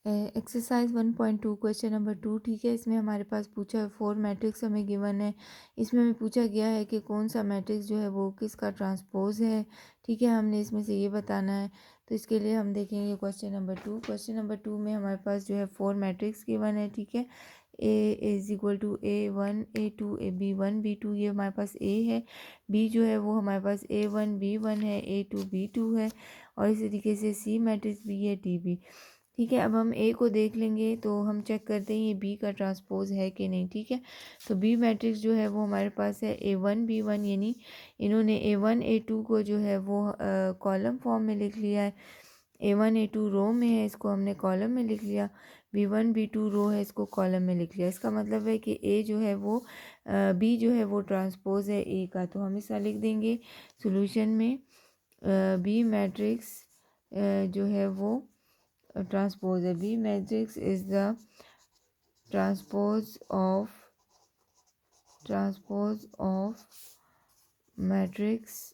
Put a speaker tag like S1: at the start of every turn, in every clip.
S1: Exercise 1.2 question number 2। ठीक है, इसमें हमारे पास पूछा है 4 मैट्रिक्स हमें गिवन है। इसमें हमें पूछा गया है कि कौन सा मैट्रिक्स जो है वो किसका ट्रांसपोज है। ठीक है, हमने इसमें से ये बताना है। तो इसके लिए हम देखेंगे क्वेश्चन नंबर 2। क्वेश्चन नंबर 2 में हमारे पास जो है 4 मैट्रिक्स गिवन है। ठीक है, ए is equal to A1 A2 B1 B2, ये हमारे पास ए है। बी जो है वो हमारे पास A1 B1 है, A2 B2 है, और इसी तरीके से सी मैट्रिक्स भी है, डी बी। ठीक है, अब हम ए को देख लेंगे तो हम चेक करते हैं ये बी का ट्रांसपोज है कि नहीं। ठीक है, तो बी मैट्रिक्स जो है वो हमारे पास है A1 B1, यानी इन्होंने A1 A2 को जो है वो कॉलम फॉर्म में लिख लिया है। A1 A2 रो में है, इसको हमने कॉलम में लिख लिया। B1 B2 रो है, इसको कॉलम में लिख लिया। इसका मतलब है कि ए जो है वो बी जो है वो ट्रांसपोज है ए का। तो हम इसका लिख देंगे सोल्यूशन में बी मैट्रिक्स जो है वो ट्रांसपोज है। B matrix is the transpose of matrix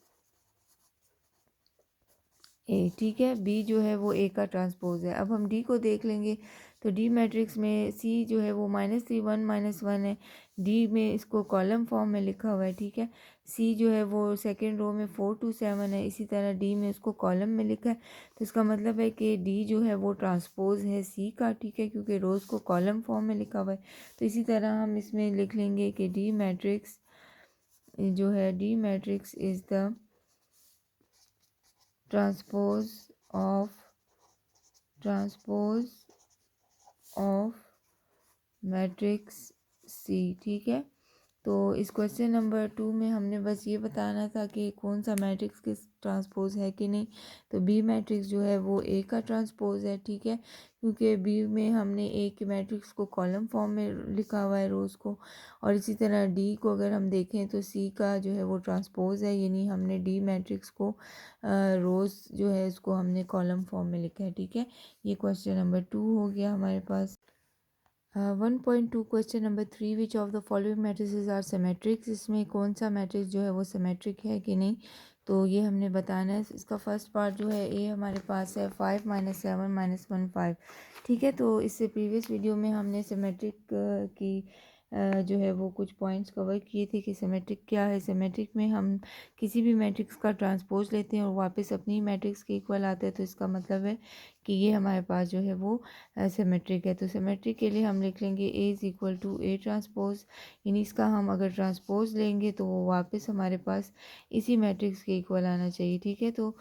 S1: A. ठीक है, बी जो है वो ए का ट्रांसपोज है। अब हम डी को देख लेंगे तो डी मैट्रिक्स में सी जो है वो -3 1 -1 है। डी में इसको कॉलम फॉर्म में लिखा हुआ है। ठीक है, सी जो है वो सेकेंड रो में 4 2 7 है, इसी तरह डी में उसको कॉलम में लिखा है। तो इसका मतलब है कि डी जो है वो ट्रांसपोज है सी का। ठीक है, क्योंकि रोज़ को कॉलम फॉर्म में लिखा हुआ है। तो इसी तरह हम इसमें लिख लेंगे कि डी मैट्रिक्स जो है D matrix is the transpose of transpose of matrix C. ठीक है, तो इस क्वेश्चन नंबर 2 में हमने बस ये बताना था कि कौन सा मैट्रिक्स किस ट्रांसपोज है कि नहीं। तो बी मैट्रिक्स जो है वो ए का ट्रांसपोज है। ठीक है, क्योंकि बी में हमने ए के मैट्रिक्स को कॉलम फॉर्म में लिखा हुआ है रोज़ को, और इसी तरह डी को अगर हम देखें तो सी का जो है वो ट्रांसपोज है, यानी हमने डी मैट्रिक्स को रोज़ जो है उसको हमने कॉलम फॉर्म में लिखा है। ठीक है, ये क्वेश्चन नंबर 2 हो गया हमारे पास। 1.2 question number 3, which of the following matrices are symmetrics. इसमें कौन सा मैट्रिक्स जो है वो सिमेट्रिक है कि नहीं, तो ये हमने बताना है। इसका फर्स्ट पार्ट जो है ए हमारे पास है 5 -7 -1 5। ठीक है, तो इससे प्रीवियस वीडियो में हमने सिमेट्रिक की जो है वो कुछ पॉइंट्स कवर किए थे कि सिमेट्रिक क्या है। सिमेट्रिक में हम किसी भी मैट्रिक्स का ट्रांसपोज लेते हैं और वापस अपनी मैट्रिक्स के इक्वल आते हैं, तो इसका मतलब है कि ये हमारे पास जो है वो सिमेट्रिक है। तो सिमेट्रिक के लिए हम लिख लेंगे A is equal to A transpose, यानी इसका हम अगर ट्रांसपोज लेंगे तो वो वापस हमारे पास इसी मैट्रिक्स के इक्वल आना चाहिए। ठीक है, तो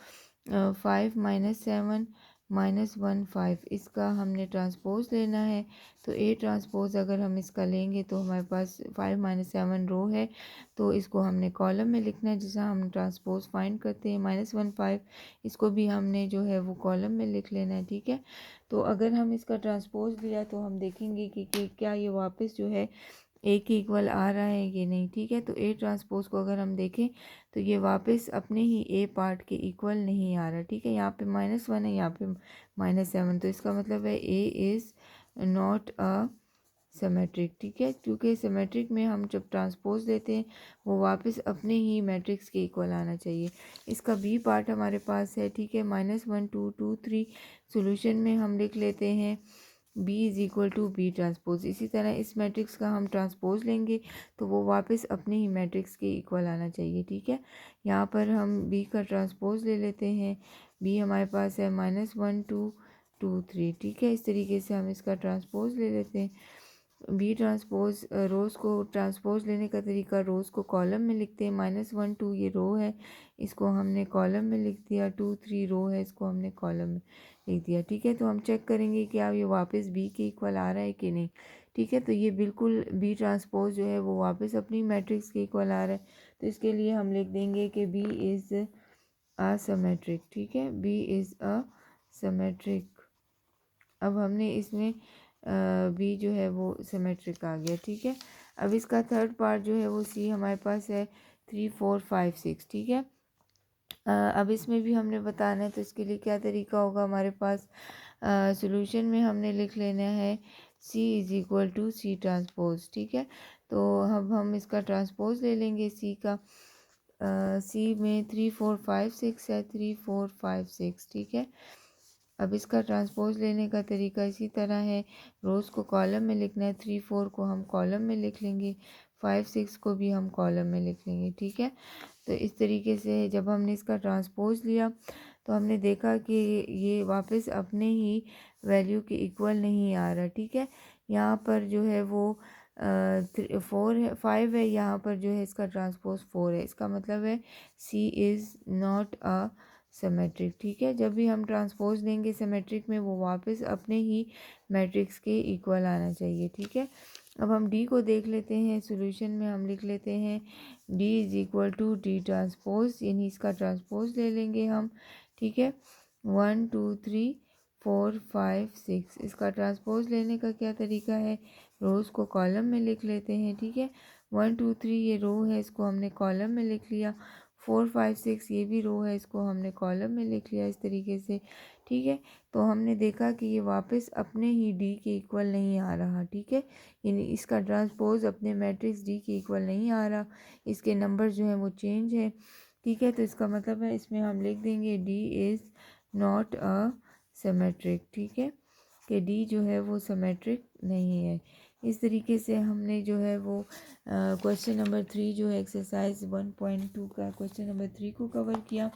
S1: 5 -7 -1 5, इसका हमने ट्रांसपोज लेना है। तो ए ट्रांसपोज अगर हम इसका लेंगे तो हमारे पास 5 -7 रो है, तो इसको हमने कॉलम में लिखना है जैसा हम ट्रांसपोज फाइंड करते हैं। -1 5, इसको भी हमने जो है वो कॉलम में लिख लेना है। ठीक है, तो अगर हम इसका ट्रांसपोज लिया तो हम देखेंगे कि क्या ये वापस जो है ए के इक्वल आ रहा है कि नहीं। ठीक है, तो ए ट्रांसपोज को अगर हम देखें तो ये वापस अपने ही ए पार्ट के इक्वल नहीं आ रहा। ठीक है, यहाँ पे -1 है, यहाँ पे -7, तो इसका मतलब है A is not a symmetric. ठीक है, क्योंकि सिमेट्रिक में हम जब ट्रांसपोज लेते हैं वो वापस अपने ही मैट्रिक्स के इक्वल आना चाहिए। इसका बी पार्ट हमारे पास है। ठीक है, -1 2 2 3, सोल्यूशन में हम लिख लेते हैं B is equal to B transpose. इसी तरह इस मैट्रिक्स का हम ट्रांसपोज लेंगे तो वो वापस अपने ही मैट्रिक्स के इक्वल आना चाहिए। ठीक है, यहाँ पर हम बी का ट्रांसपोज ले लेते हैं। बी हमारे पास है -1 2 2 3। ठीक है, इस तरीके से हम इसका ट्रांसपोज ले लेते हैं। बी ट्रांसपोज रोज़ को ट्रांसपोज लेने का तरीका, रोज़ को कॉलम में लिखते हैं। -1 2 ये रो है, इसको हमने कॉलम में लिख दिया। 2 3 रो है, इसको हमने कॉलम में लिख दिया। ठीक है, तो हम चेक करेंगे कि अब ये वापस बी के इक्वल आ रहा है कि नहीं। ठीक है, तो ये बिल्कुल बी ट्रांसपोज जो है वो वापस अपनी मैट्रिक्स के इक्वल आ रहा है, तो इसके लिए हम लिख देंगे कि बी इज़ असिमेट्रिक। ठीक है, बी इज़ असिमेट्रिक। अब हमने इसमें बी जो है वो सिमेट्रिक आ गया। ठीक है, अब इसका थर्ड पार्ट जो है वो सी हमारे पास है 3 4 5 6। ठीक है, अब इसमें भी हमने बताना है, तो इसके लिए क्या तरीका होगा हमारे पास। सॉल्यूशन में हमने लिख लेना है C is equal to C transpose. ठीक है, तो अब हम इसका ट्रांसपोज ले लेंगे सी का। सी में 3 4 5 6 है, 3 4 5 6। ठीक है, अब इसका ट्रांसपोज लेने का तरीका इसी तरह है, रोज़ को कॉलम में लिखना है, 3 4 को हम कॉलम में लिख लेंगे, 5 6 को भी हम कॉलम में लिख लेंगे, ठीक है। तो इस तरीके से जब हमने इसका ट्रांसपोज लिया तो हमने देखा कि ये वापस अपने ही वैल्यू के इक्वल नहीं आ रहा, ठीक है। यहाँ पर जो है वो 4 है, 5 है, यहाँ पर जो है इसका ट्रांसपोज 4 है। इसका मतलब है C is not a symmetric, ठीक है। जब भी हम ट्रांसपोज लेंगे सिमेट्रिक में वो वापस अपने ही मैट्रिक्स के इक्वल आना चाहिए, ठीक है। अब हम डी को देख लेते हैं। सॉल्यूशन में हम लिख लेते हैं D is equal to D transpose, यानी इसका ट्रांसपोज ले लेंगे हम, ठीक है। 1 2 3 4 5 6, इसका ट्रांसपोज लेने का क्या तरीका है, रोज़ को कॉलम में लिख लेते हैं, ठीक है। 1 2 3 ये रो है, इसको हमने कॉलम में लिख लिया। 4 5 6 ये भी रो है, इसको हमने कॉलम में लिख लिया इस तरीके से, ठीक है। तो हमने देखा कि ये वापस अपने ही डी के इक्वल नहीं आ रहा, ठीक है। यानी इसका ट्रांसपोज अपने मैट्रिक्स डी के इक्वल नहीं आ रहा, इसके नंबर जो हैं वो चेंज है, ठीक है। तो इसका मतलब है इसमें हम लिख देंगे D is not a symmetric, ठीक है, कि डी जो है वो सिमेट्रिक नहीं है। इस तरीके से हमने जो है वो क्वेश्चन नंबर 3 जो है एक्सरसाइज 1.2 का क्वेश्चन नंबर 3 को कवर किया।